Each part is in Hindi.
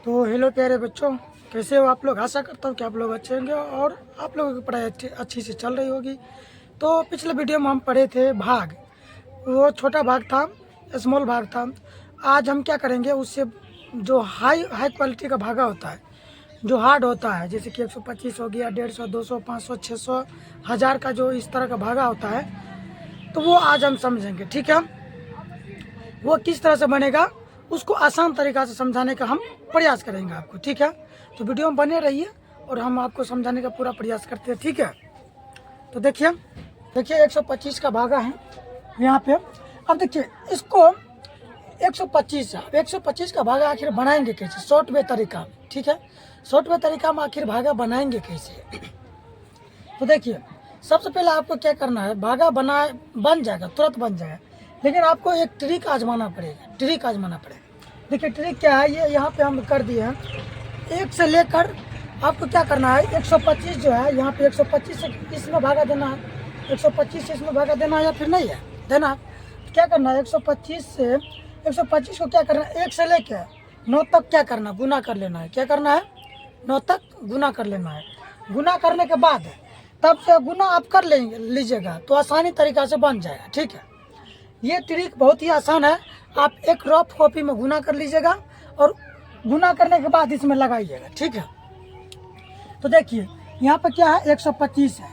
तो हेलो प्यारे बच्चों, कैसे हो आप लोग। आशा करता हूँ कि आप लोग अच्छे होंगे और आप लोगों की पढ़ाई अच्छी से चल रही होगी। तो पिछले वीडियो में हम पढ़े थे भाग, वो छोटा भाग था, स्मॉल भाग था। आज हम क्या करेंगे, उससे जो हाई क्वालिटी का भागा होता है, जो हार्ड होता है, जैसे कि 125 हो गया, 150, 200, 500, 600, 1000 का जो इस तरह का भागा होता है, तो वो आज हम समझेंगे। ठीक है, वो किस तरह से बनेगा उसको आसान तरीका से समझाने का हम प्रयास करेंगे आपको। ठीक है, तो वीडियो में बने रहिए और हम आपको समझाने का पूरा प्रयास करते हैं। ठीक है, तो देखिए 125 का भागा है यहाँ पे। अब देखिए इसको 125 का भागा आखिर बनाएंगे कैसे, शॉर्ट वे तरीका में। ठीक है, शॉर्ट वे तरीका में आखिर भागा बनाएंगे कैसे। तो देखिए सबसे पहले आपको क्या करना है, भागा बन जाएगा, तुरंत बन जाएगा, लेकिन आपको एक ट्रिक आजमाना पड़ेगा। देखिए ट्रिक क्या है, ये यहाँ पे हम कर दिए हैं। एक से लेकर आपको क्या करना है, 125 जो है यहाँ पे 125 से इसमें भागा देना है, 125 से इसमें भागा देना है या फिर नहीं है देना है। तो क्या करना है, 125 को क्या करना है, 1 से लेकर 9 तक क्या करना, गुना कर लेना है। क्या करना है, 9 तक गुना कर लेना है। गुना करने के बाद तब से गुना आप कर लीजिएगा तो आसानी तरीका से बन जाएगा। ठीक है, ये ट्रिक बहुत ही आसान है। आप एक रफ कॉपी में गुना कर लीजिएगा और गुना करने के बाद इसमें लगाइएगा। ठीक है, तो देखिए यहाँ पर क्या है, 125 है।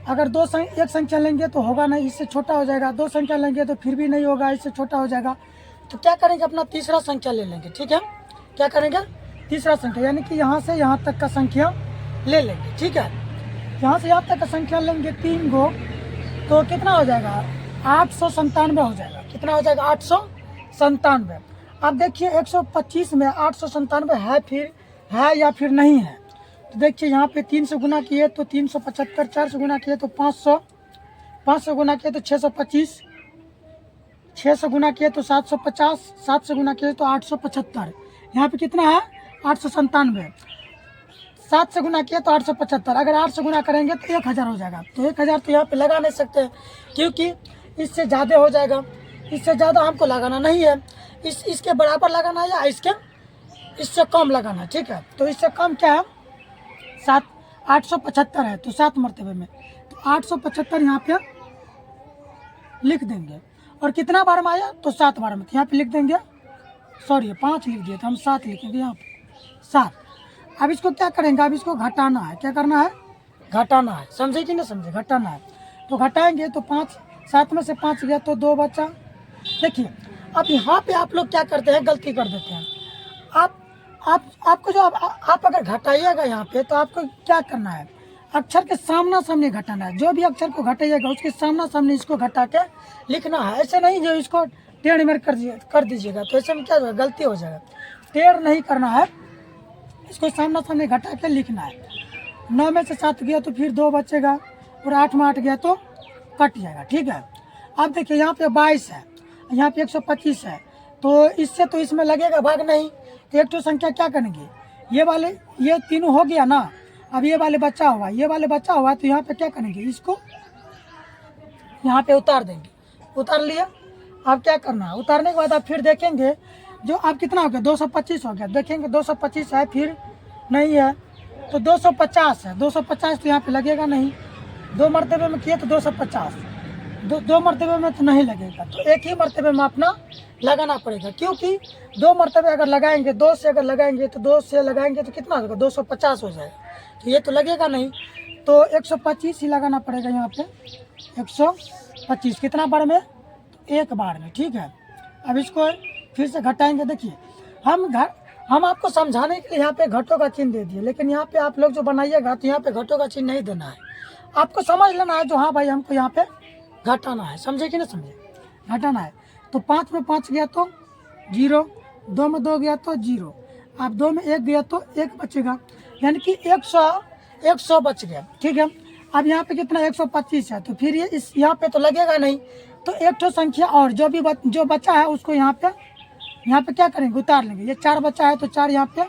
अगर एक संख्या लेंगे तो होगा नहीं, इससे छोटा हो जाएगा। 2 संख्या लेंगे तो फिर भी नहीं होगा, इससे छोटा हो जाएगा। तो क्या करेंगे, अपना तीसरा संख्या ले लेंगे। ठीक है, क्या करेंगे, तीसरा संख्या, यानी कि यहाँ से यहाँ तक का संख्या ले लेंगे। ठीक है, यहाँ से यहाँ तक का संख्या लेंगे 3 गो, तो कितना हो जाएगा, 897 हो जाएगा। कितना हो जाएगा, 897। अब देखिए 125 में 897 है या फिर नहीं है। तो देखिए यहाँ पे 3 से गुना किए तो 375, 4 से गुना किए तो 500, 5 से गुना किए तो 625, 6 से गुना किए तो 750, 7 से गुना किए तो 875। यहाँ पे कितना है, 897। 7 से गुना किया तो 875। अगर 8 से गुना करेंगे तो 1000 हो जाएगा। तो 1000 तो यहाँ पे लगा नहीं सकते, क्योंकि इससे ज़्यादा हो जाएगा। इससे ज़्यादा हमको लगाना नहीं है, इसके बराबर लगाना है या इससे कम लगाना है। ठीक है, तो इससे कम क्या है, 875 है, तो 7 मरतबे में, तो 875 यहाँ पे लिख देंगे। और कितना बार में आया, तो 7 बार में, तो यहाँ पे लिख देंगे, सॉरी 5 लिख दिए, तो हम 7 लिखेंगे यहाँ पे, 7। अब इसको क्या करेंगे, अब इसको घटाना है। क्या करना है, घटाना है। समझे कि नहीं समझे, घटाना है। तो घटाएंगे तो 5, 7 में से 5 गया तो 2 बचा। देखिए अब यहाँ पे आप लोग क्या करते हैं, गलती कर देते हैं। आपको जो आप अगर घटाइएगा यहाँ पे, तो आपको क्या करना है, अक्षर के सामना सामने घटाना है। जो भी अक्षर को घटाइएगा उसके सामना सामने इसको घटा के लिखना है। ऐसे नहीं जो इसको टेढ़ मेढ़ कर दीजिएगा, तो ऐसे में क्या होगा, गलती हो जाएगा। टेढ़ नहीं करना है, इसको सामना सामने घटा के लिखना है। 9 में से 7 गया तो फिर 2 बचेगा, और 8 में 8 गया तो कट जाएगा। ठीक है, अब देखिए यहाँ पे 22 है, यहाँ पे 125 है, तो इससे तो इसमें लगेगा भाग नहीं। तो एक तो संख्या क्या करेंगे, ये तीनों हो गया ना। अब ये वाले बचा हुआ तो यहाँ पे क्या करेंगे, इसको यहाँ पे उतार देंगे। उतार लिया। अब क्या करना है, उतारने के बाद आप फिर देखेंगे जो अब कितना हो गया, 225 हो गया। देखेंगे 225 है, फिर नहीं है, तो 250 है। 250 तो यहाँ पे लगेगा नहीं, 2 मरतबे में किए तो 250, 2 मरतबे में तो नहीं लगेगा। तो एक ही मरतबे में अपना लगाना पड़ेगा, क्योंकि 2 मरतबे अगर लगाएंगे, 2 से अगर लगाएंगे तो 2 से लगाएंगे तो कितना होगा, 250 हो जाएगा। तो ये तो लगेगा नहीं, तो 125 ही लगाना पड़ेगा यहाँ पे। 125 कितना बार में, तो 1 बार में। ठीक है, अब इसको फिर से घटाएंगे। देखिए हम आपको समझाने के लिए यहाँ पे घटों का चिन्ह दे दिए, लेकिन यहाँ पे आप लोग जो बनाइएगा तो यहाँ पे घटों का चिन्ह नहीं देना है। आपको समझ लेना है जो हाँ भाई हमको यहाँ पे घटाना है। समझे कि नहीं समझे, घटाना है। तो 5 में 5 गया तो 0, 2 में 2 गया तो 0, अब 2 में 1 गया तो 1 बचेगा, यानी कि 100 बच गया। ठीक है, अब यहाँ पे कितना, 125 है, तो फिर ये इस यहाँ पे तो लगेगा नहीं, तो एक तो संख्या और जो बचा है उसको यहाँ पे क्या करेंगे, उतार लेंगे। ये 4 बचा है तो 4 यहाँ पे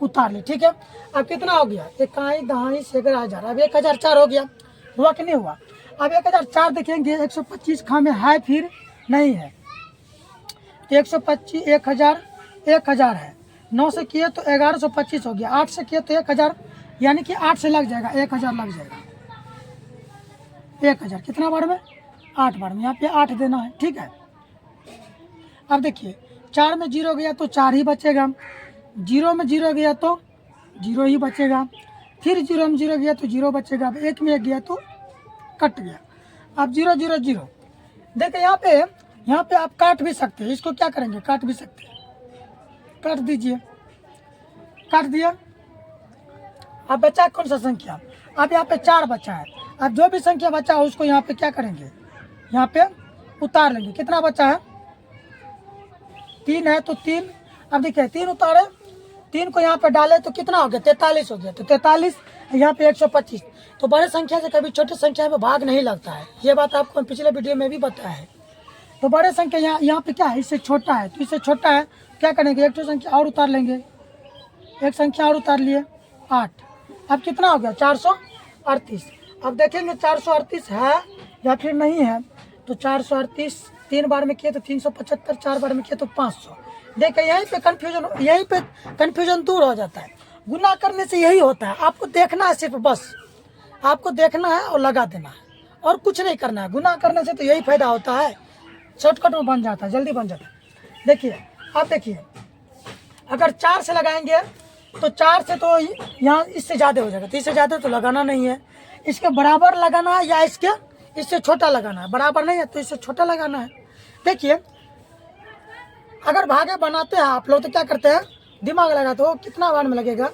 उतार ले। ठीक है, अब कितना हो गया, 1 दहाई 11,000। अब 1004 हो गया, हुआ कि नहीं हुआ। अब 1004 देखेंगे, 125 खामे है फिर नहीं है, तो 125 1000 है, 9 से किए तो 1125 हो गया, 8 से किए तो 1000, यानी कि 8 से लग जाएगा, 1000 लग जाएगा। 1000 कितना बार में? 8 बार में। यहाँ पे 8 देना है, ठीक है। अब देखिए 4 में 0 गया तो 4 ही बचेगा, 0 में 0 गया तो 0 ही बचेगा, फिर 0 में 0 गया तो 0 बचेगा, अब 1 में 1 गया तो कट गया। अब 0 0 0। देखिए यहाँ पे आप काट भी सकते हैं, इसको क्या करेंगे, काट भी सकते हैं। काट दीजिए, काट दिया। अब बचा कौन सा संख्या? अब यहाँ पे 4 बचा है। अब जो भी संख्या बचा है उसको यहाँ पे क्या करेंगे, यहाँ पे उतार लेंगे। कितना बचा है? 3 है तो 3। अब देखिए 3 उतारे, 3 को यहाँ पे डाले तो कितना हो गया, 43 हो गया। तो 43, यहाँ पे 125। तो बड़े संख्या से कभी छोटे संख्या में भाग नहीं लगता है, ये बात आपको पिछले वीडियो में भी बताया है। तो बड़े संख्या यहाँ पे क्या है, इससे छोटा है, तो इससे छोटा है, क्या करेंगे, एक संख्या और उतार लेंगे। एक संख्या और उतार लिए, 8। अब कितना हो गया, 438। अब देखेंगे 438 है या फिर नहीं है। तो 438 3 बार में किए तो 375, 4 बार में किए तो 500। देखिए यहीं पे कन्फ्यूजन दूर हो जाता है। गुना करने से यही होता है, आपको देखना है, सिर्फ बस आपको देखना है और लगा देना है, और कुछ नहीं करना है। गुना करने से तो यही फायदा होता है, शॉर्टकट में बन जाता है, जल्दी बन जाता है। देखिए आप देखिए, अगर 4 से लगाएंगे तो 4 से तो यहाँ इससे ज़्यादा हो जाएगा, तो इससे ज़्यादा तो लगाना नहीं है, इसके बराबर लगाना है या इससे छोटा लगाना है। बराबर नहीं है तो इससे छोटा लगाना है। देखिए अगर भागे बनाते हैं आप लोग तो क्या करते हैं, दिमाग लगाते हो, कितना बार में लगेगा,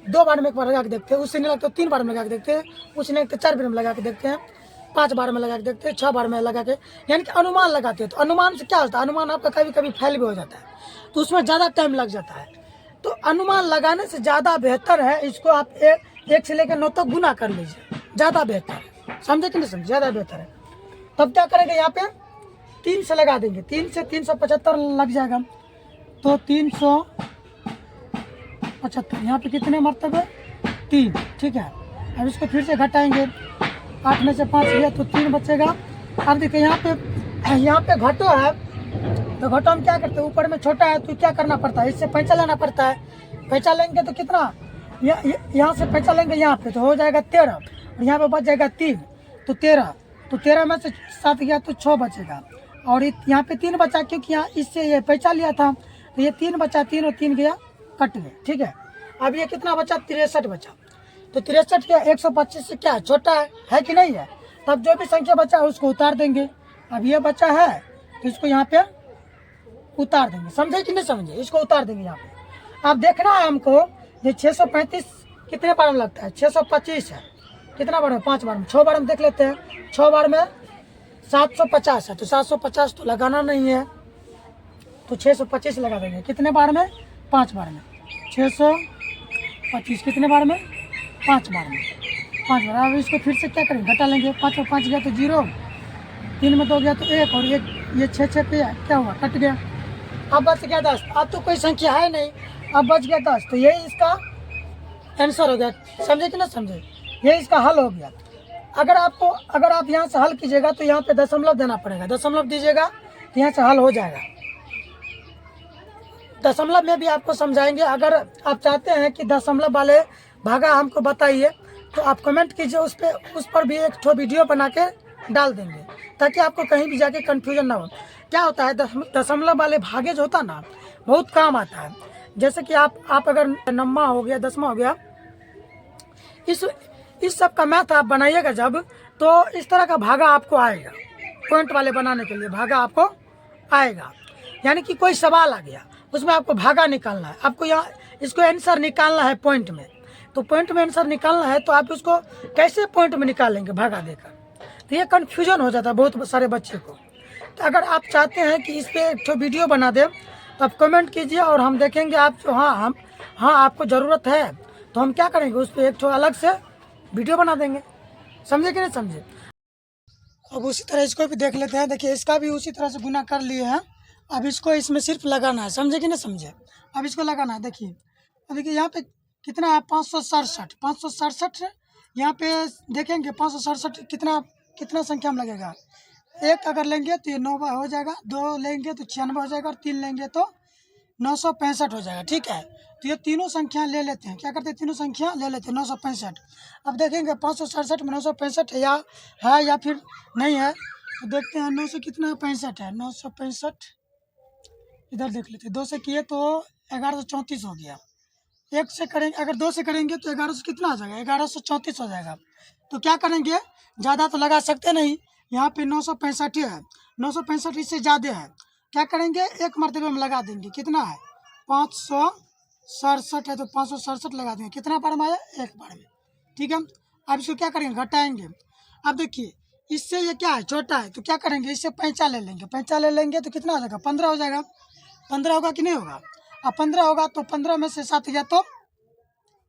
2 बार में एक बार लगा के देखते हैं, उससे नहीं लगता 3 बार में लगा के देखते हैं, उससे नहीं लगता 4 बार में लगा के देखते हैं, 5 बार में लगा के देखते हैं, 6 बार में लगा के, यानी कि अनुमान लगाते हैं। तो अनुमान से क्या होता है, अनुमान आपका कभी कभी फेल भी हो जाता है, तो उसमें ज़्यादा टाइम लग जाता है। तो अनुमान लगाने से ज़्यादा बेहतर है, इसको आप 1 से लेकर 9 तक गुना कर लीजिए, ज़्यादा बेहतर है। समझे कि नहीं समझे, ज़्यादा बेहतर है। तब क्या करेंगे, यहाँ पे 3 से लगा देंगे, 3 से 375 लग जाएगा, तो 375। यहाँ पे कितने मरतबे, 3, ठीक है। अब इसको फिर से घटाएंगे, 8 में से 5 गया तो 3 बचेगा। अब देखिए यहाँ पे घटो है, तो घटो में क्या करते हैं, ऊपर में छोटा है तो क्या करना पड़ता है, इससे पैंचा लेना पड़ता है। पैंचा लेंगे तो कितना, यहाँ से पैंचा लेंगे यहाँ पे तो हो जाएगा 13, और यहाँ पे बच जाएगा 3, तो 13। तो 13 में से 7 गया तो 6 बचेगा, और यहाँ पे 3 बचा, क्योंकि यहाँ इससे ये पैंचा लिया था, तो ये 3 बचा, 3 और 3 गया, कट गया, ठीक है। अब ये कितना बचा, 63 बचा। तो 63 या 125 से क्या छोटा है कि नहीं है। तब जो भी संख्या बचा है उसको उतार देंगे। अब ये बचा है तो इसको यहाँ पे उतार देंगे, समझे कि नहीं समझे, इसको उतार देंगे यहाँ पे। अब देखना है हमको, ये 635 कितने बार में लगता है, 625 है, कितना बार में, 5 बार में, 6 बार में देख लेते हैं। 6 बार में 750 है, तो 750 तो लगाना नहीं है, तो 625 लगा देंगे। कितने बार में, 5 बार में। 625 कितने बार में, 5 बार में, 5 बार। अब इसको फिर से क्या करेंगे, घटा लेंगे, 5 और 5 गया तो 0, 3 में 2 गया तो 1, और ये 6 पे क्या हुआ, कट गया। अब बच गया 10। अब तो कोई संख्या है नहीं, अब बच गया 10, तो यही इसका आंसर हो गया। समझे कि ना समझे, ये इसका हल हो गया। अगर आप यहाँ से हल कीजिएगा तो यहाँ पे दशमलव देना पड़ेगा, दशमलव दीजिएगा तो यहाँ से हल हो जाएगा। दशमलव में भी आपको समझाएंगे। अगर आप चाहते हैं कि दशमलव वाले भागा हमको बताइए तो आप कमेंट कीजिए, उस पर भी एक ठो वीडियो बना के डाल देंगे, ताकि आपको कहीं भी जाके कन्फ्यूजन ना हो। क्या होता है, दशमलव वाले भागे जो होता है ना, बहुत काम आता है। जैसे कि आप अगर 9वां हो गया, 10वां हो गया, इस सब का मैथ आप बनाइएगा जब, तो इस तरह का भागा आपको आएगा। पॉइंट वाले बनाने के लिए भागा आपको आएगा, यानी कि कोई सवाल आ गया, उसमें आपको भागा निकालना है, आपको यहाँ इसको आंसर निकालना है पॉइंट में। तो पॉइंट में आंसर निकालना है, तो आप उसको कैसे पॉइंट में निकालेंगे भागा देकर, तो ये कन्फ्यूजन हो जाता है बहुत सारे बच्चे को। तो अगर आप चाहते हैं कि इस पर एक ठो वीडियो बना दें तो आप कमेंट कीजिए, और हम देखेंगे आप हाँ आपको ज़रूरत है तो हम क्या करेंगे, उस पर एक ठो अलग से वीडियो बना देंगे। समझे कि नहीं समझे। अब उसी तरह इसको भी देख लेते हैं। देखिए इसका भी उसी तरह से गुना कर लिए हैं। अब इसको इसमें सिर्फ लगाना है, समझे कि नहीं समझे। अब इसको लगाना है। देखिए अब देखिए यहाँ पे कितना है, 567 है। यहाँ पे देखेंगे 567 कितना संख्या में लगेगा। 1 अगर लेंगे तो ये 9 हो जाएगा, 2 लेंगे तो 96 हो जाएगा, और 3 लेंगे तो 965 हो जाएगा। ठीक है, तो ये तीनों संख्या ले लेते हैं। क्या करते हैं, तीनों संख्या ले लेते हैं 965। अब देखेंगे 567 में 965 है या फिर नहीं है, तो देखते हैं 9 से कितना 65 है। 965 इधर देख लेते हैं, 2 से किए तो 1134 हो गया। 1 से करेंगे, अगर 2 से करेंगे तो 1100 कितना हो जाएगा, 1134 हो जाएगा। तो क्या करेंगे, ज़्यादा तो लगा सकते नहीं, यहाँ पे 965 है, 965 इससे ज़्यादा है। क्या करेंगे, एक मरतबे में लगा देंगे। कितना है, 567 है, तो 567 लगा देंगे। कितना बार में आया, एक बार में। ठीक है, अब इसको क्या करेंगे, घटाएंगे। अब देखिए इससे ये क्या है, छोटा है, तो क्या करेंगे, इससे 5 ले लेंगे। 5 ले लेंगे तो कितना हो जाएगा, 15 हो जाएगा। 15 होगा कि नहीं होगा, अब 15 होगा तो 15 में से 7 गया तो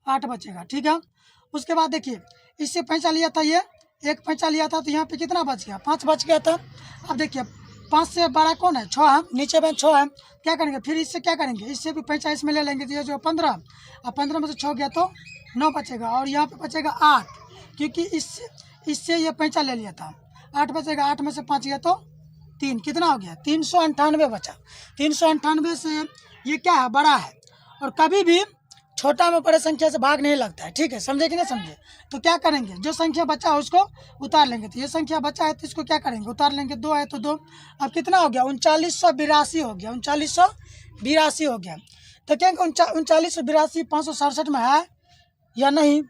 8 बचेगा। ठीक है, उसके बाद देखिए इससे 5 लिया था, ये एक 5 लिया था, तो यहाँ पे कितना बच गया, 5 बच गया था। अब देखिए 5 से बड़ा कौन है, 6 है, नीचे में 6 है। क्या करेंगे, फिर इससे क्या करेंगे, इससे भी 5 इसमें ले लेंगे, तो ये जो 15, अब 15 में से 6 गया तो 9 बचेगा, और यहाँ पे बचेगा 8, क्योंकि इससे ये 5 ले लिया था। 8 बचेगा, 8 में से 5 गया तो 3, कितना हो गया, 398 बचा। 398 से ये क्या है, बड़ा है, और कभी भी छोटा में बड़े संख्या से भाग नहीं लगता है। ठीक है, समझे कि नहीं समझे। तो क्या करेंगे, जो संख्या बचा है उसको उतार लेंगे। तो ये संख्या बचा है तो इसको क्या करेंगे, उतार लेंगे। 2 है तो 2, अब कितना हो गया, 3982 हो गया, 3982 हो गया। तो क्या 3982 567 में है या नहीं।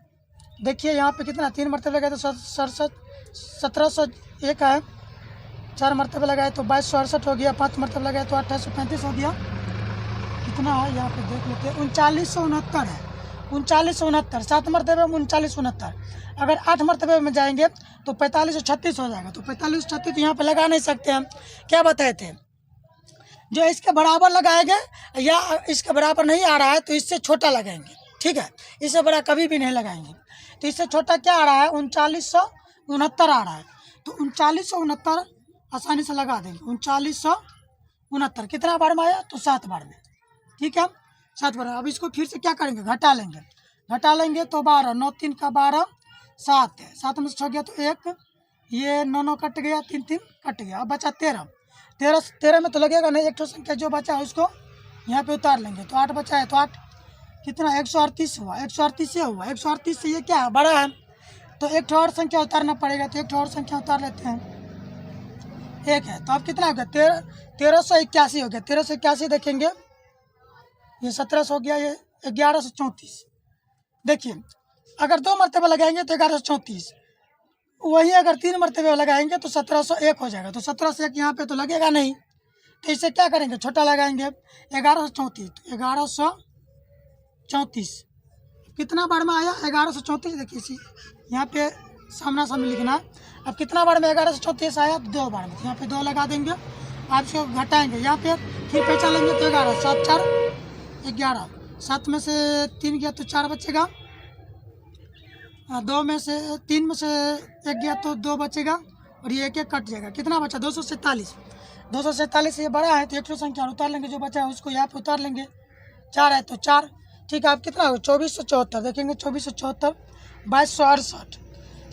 देखिए यहाँ पे कितना, 3 मरतबे लगाए तो 1701 है, 4 मरतबे लगाए तो 2268 हो गया, 5 मरतबे लगाए तो 2835 हो गया। कितना है यहाँ पे देख लेते हैं, 3969 है, 3969, 7 मरतबे में 3969। अगर 8 मरतबे में जाएंगे तो 4536 हो जाएगा। तो 4536 यहाँ पे लगा नहीं सकते हम, क्या बताए थे, जो इसके बराबर लगाएंगे या इसके बराबर नहीं आ रहा है तो इससे छोटा लगाएंगे। ठीक है, इससे बड़ा कभी भी नहीं लगाएंगे। तो इससे छोटा क्या आ रहा है, 3969 आ रहा है, तो 3969 आसानी से लगा देंगे। 3969 कितना बार में आया, तो 7 बार में। ठीक है, 7 बार। अब इसको फिर से क्या करेंगे, घटा लेंगे। घटा लेंगे तो 12, 9 3 का 12, 7 है, 7 में से 6 गया तो 1, ये 9 9 कट गया, 3 3 कट गया। अब बचा 13, 13 में तो लगेगा नहीं, एक संख्या जो बचा है उसको यहाँ पे उतार लेंगे। तो 8 बचा है, तो 8 कितना, 138 हुआ, 138 से हुआ। 138 से ये क्या है, बड़ा है, तो एक और संख्या उतारना पड़ेगा। तो एक और संख्या उतार लेते हैं, 1 है, तो अब कितना हो गया, 1381 हो गया। 1381 देखेंगे, ये 1700 हो गया, ये 1134। देखिए अगर 2 मरतबे लगाएंगे तो 1134, वही अगर 3 मरतबे लगाएंगे तो 1701 हो जाएगा। तो 1701 यहाँ पे तो लगेगा नहीं, तो इसे क्या करेंगे, छोटा लगाएंगे। 1134, तो 1134 कितना बार में आया, 1134। देखिए इसी यहाँ पे सामना सामने लिखना है। अब कितना बार में 1134 आया, तो 2 बार में, तो यहाँ पे 2 लगा देंगे। आप इसको घटाएंगे, यहाँ पे फिर पैसा लेंगे तो 11, 7 4 11, 7 में से 3 गया तो 4 बचेगा, 2 में से 3 में से 1 गया तो 2 बचेगा, और ये 1 1 कट जाएगा। कितना बचा, 247। 247 ये बड़ा है तो एक संख्या उतार लेंगे, जो बचा है उसको यहाँ पे उतार लेंगे। 4 है तो 4। ठीक है, अब कितना हो, 2474 देखेंगे, 2474, 2268।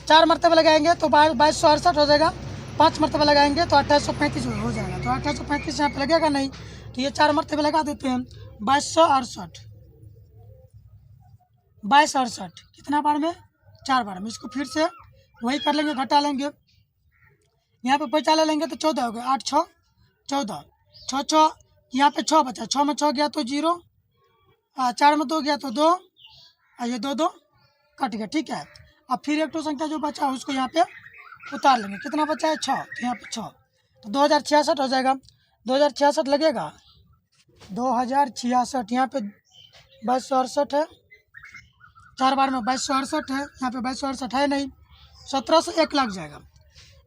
4 मरतबे लगाएंगे तो 2268 हो जाएगा। 5 मरतबे लगाएंगे तो 2835 हो जाएगा। तो 2835 यहाँ पे लगेगा नहीं, तो ये 4 मरतबे लगा देते हैं। 2268 कितना बार में, 4 बार में। इसको फिर से वही कर लेंगे, घटा लेंगे। यहाँ पे 5 ले लेंगे तो 14 हो गया, 8 6 14, 6 6 यहाँ पे 6 बचा, 6 में 6 गया तो 0, 4 में 2 गया तो 2, ये 2 2 कट गया। ठीक है, अब फिर एक तो संख्या जो बचा है उसको यहाँ पे उतार लेंगे। कितना बचा है, 6, तो यहाँ पे 6, तो 2066 हो जाएगा। 2066 लगेगा, 2066 यहाँ पे 2268 है, 4 बार में 2268 है, यहाँ पे 2268 है नहीं, 1701 लग जाएगा।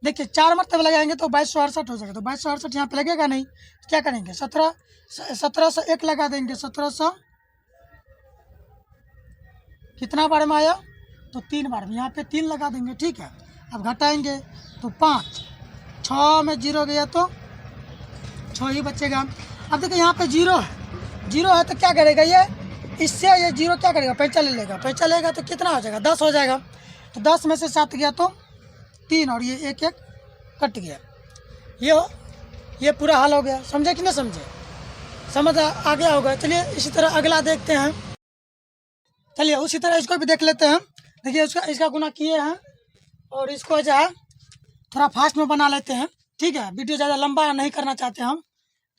देखिए 4 मरतबे लगाएंगे तो 2268 हो जाएगा। तो 2268 यहाँ पे लगेगा नहीं, तो क्या करेंगे, 1701 लगा देंगे। 1700 कितना बार में आया, तो 3 बार में, यहाँ पे 3 लगा देंगे। ठीक है, अब घटाएंगे तो 5, 6 में 0 गया तो 6 ही बचेगा। अब देखिए यहाँ पे 0 है तो क्या करेगा, ये इससे ये 0 क्या करेगा, 5 ले लेगा। 5 लेगा तो कितना हो जाएगा, 10 हो जाएगा। तो 10 में से 7 गया तो 3, और ये 1 1 कट गया। ये पूरा हाल हो गया। समझे कि नहीं समझे। समझ आ गया होगा। चलिए इसी तरह अगला देखते हैं। चलिए उसी तरह इसको भी देख लेते हैं। देखिए इसका गुना किए हैं और इसको जो है थोड़ा फास्ट में बना लेते हैं, ठीक है। वीडियो ज़्यादा लंबा नहीं करना चाहते हम।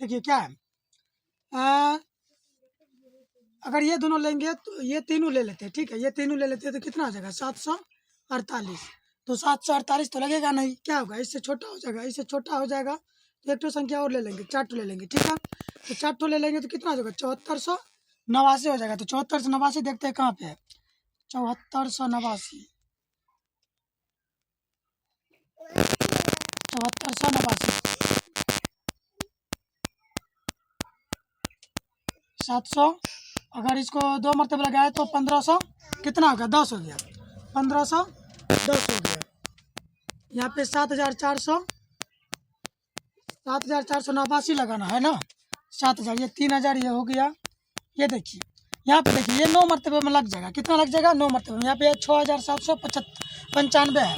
देखिए क्या है, अगर ये दोनों लेंगे तो ये तीनों ले लेते हैं, ठीक है। ये तीनों ले लेते हैं तो कितना हो जाएगा 748। तो 748 तो लगेगा नहीं, क्या होगा, इससे छोटा हो जाएगा, इससे छोटा हो जाएगा तो एक तो संख्या और ले लेंगे, 4 ठो ले लेंगे, ठीक है। तो 4 ठो ले लेंगे तो कितना हो जाएगा 7489 हो जाएगा। तो 7489 देखते हैं कहाँ पे है, 7489, 7489, 700, अगर इसको 2 मरतबे लगाए तो 1500 कितना हो गया 10 हो गया, 1510 हो गया। यहाँ पे 7489 लगाना है ना, 7000, ये 3000 ये हो गया। ये देखिए यहाँ पे देखिए ये 9 मरतबे में लग जाएगा, कितना लग जाएगा 9 मरतबे में। यहाँ पे 6795 है,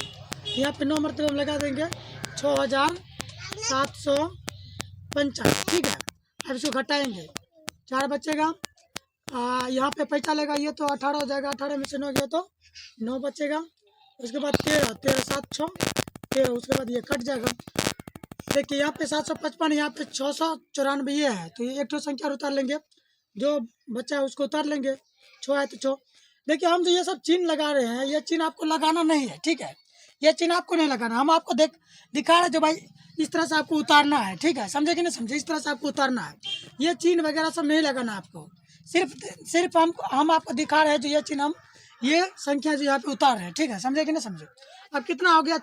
यहाँ पे 9 मरतबे में लगा देंगे 6795, ठीक है। अब इसको घटाएंगे, 4 बचेगा, यहाँ पे पैसा लेगा ये तो 18 हो जाएगा, 18 में से 9 गया तो 9 बचेगा। उसके बाद 13, 13 7 6 13, उसके बाद ये कट जाएगा। देखिए यहाँ पे 755, यहाँ पे 694 ये है, तो ये एक तो संख्या उतार लेंगे, जो बच्चा है उसको उतार लेंगे, 6 है तो 6। देखिए हम जो ये सब चिन्ह लगा रहे हैं, ये चिन्ह आपको लगाना नहीं है, ठीक है। ये चिन्ह आपको नहीं लगाना, हम आपको दिखा रहे हैं जो भाई इस तरह से आपको उतारना है, ठीक है। समझे कि नहीं समझे, इस तरह से आपको उतारना है। ये चिन्ह वगैरह सब नहीं लगाना आपको, सिर्फ हम आपको दिखा रहे हैं जो ये चिन्ह हम ये संख्या जो यहाँ पे उतार रहे हैं, ठीक है। समझे कि नहीं समझे। अब कितना हो गया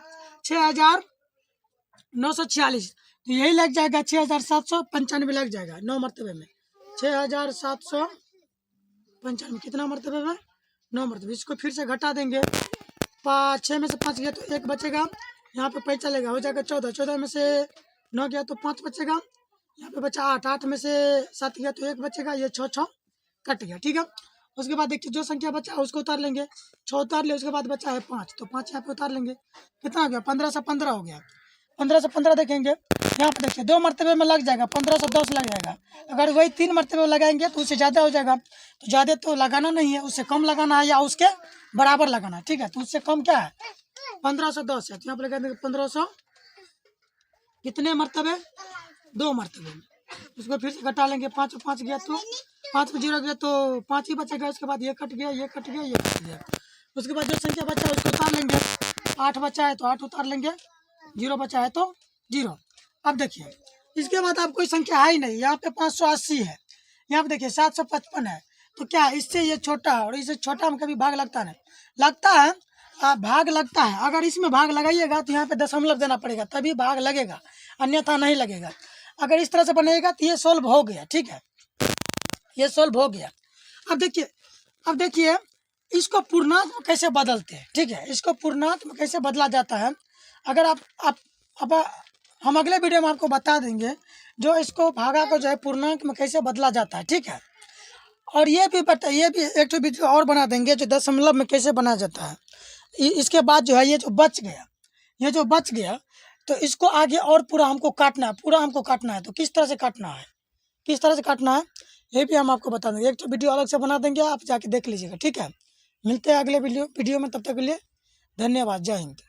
6946, तो यही लग जाएगा 6795 लग जाएगा 9 मरतबे में, 6795 कितना मरतबे में 9 मरतबे। इसको फिर से घटा देंगे, 6 में से 5 गया तो 1 बचेगा, यहाँ पे पैसा लेगा हो जाएगा 14, 14 में से 9 गया तो 5 बचेगा, यहाँ पे बचा 8, 8 में से 7 गया तो 1 बचेगा, ये 6 कट गया, ठीक है। उसके बाद देखिए जो संख्या बचा है उसको उतार लेंगे, 6 उतार लिया, उसके बाद बचा है 5, तो 5 यहाँ पे उतार लेंगे, कितना हो गया 1515 हो गया। 1515 देखेंगे यहाँ पे देखिए 2 मरतबे में लग जाएगा, 1510 लग जाएगा। अगर वही 3 मरतबे में लगाएंगे तो उससे ज़्यादा हो जाएगा, तो ज़्यादा तो लगाना नहीं है, उससे कम लगाना है या उसके बराबर लगाना है, ठीक है। तो उससे कम क्या है 1510 है, तो यहाँ पर लगा देंगे 1500 कितने मरतबे 2 मरतबे में। उसको फिर से घटा लेंगे, 5 और 5 गया तो 5 में 0 गया तो 5 ही बचेगा। उसके बाद ये कट गया, ये कट गया, ये कट गया। उसके बाद जो संख्या बचा है उसको उतार लेंगे, 8 बचा है तो 8 उतार लेंगे, 0 बचा है तो 0। अब देखिए इसके बाद अब कोई संख्या है ही नहीं, यहाँ पे 580 है, यहाँ पे देखिए 755 है, तो क्या इससे ये छोटा है और इससे छोटा में कभी भाग लगता है, लगता है भाग लगता है। अगर इसमें भाग लगाइएगा तो यहाँ पे दशमलव देना पड़ेगा तभी भाग लगेगा, अन्यथा नहीं लगेगा। अगर इस तरह से बनेगा तो ये सोल्व हो गया, ठीक है, ये सोल्व हो गया। अब देखिए इसको पूर्णांक में कैसे बदलते हैं, ठीक है। इसको पूर्णांक में कैसे बदला जाता है, अगर अब हम अगले वीडियो में आपको बता देंगे जो इसको भागा को जो है पूर्णांक में कैसे बदला जाता है, ठीक है। और ये भी एक तो वीडियो और बना देंगे जो दशमलव में कैसे बनाया जाता है। इसके बाद जो है ये जो बच गया तो इसको आगे और पूरा हमको काटना है, तो किस तरह से काटना है ये भी हम आपको बता देंगे। एक तो वीडियो अलग से बना देंगे, आप जाके देख लीजिएगा, ठीक है। मिलते हैं अगले वीडियो में, तब तक के लिए धन्यवाद, जय हिंद।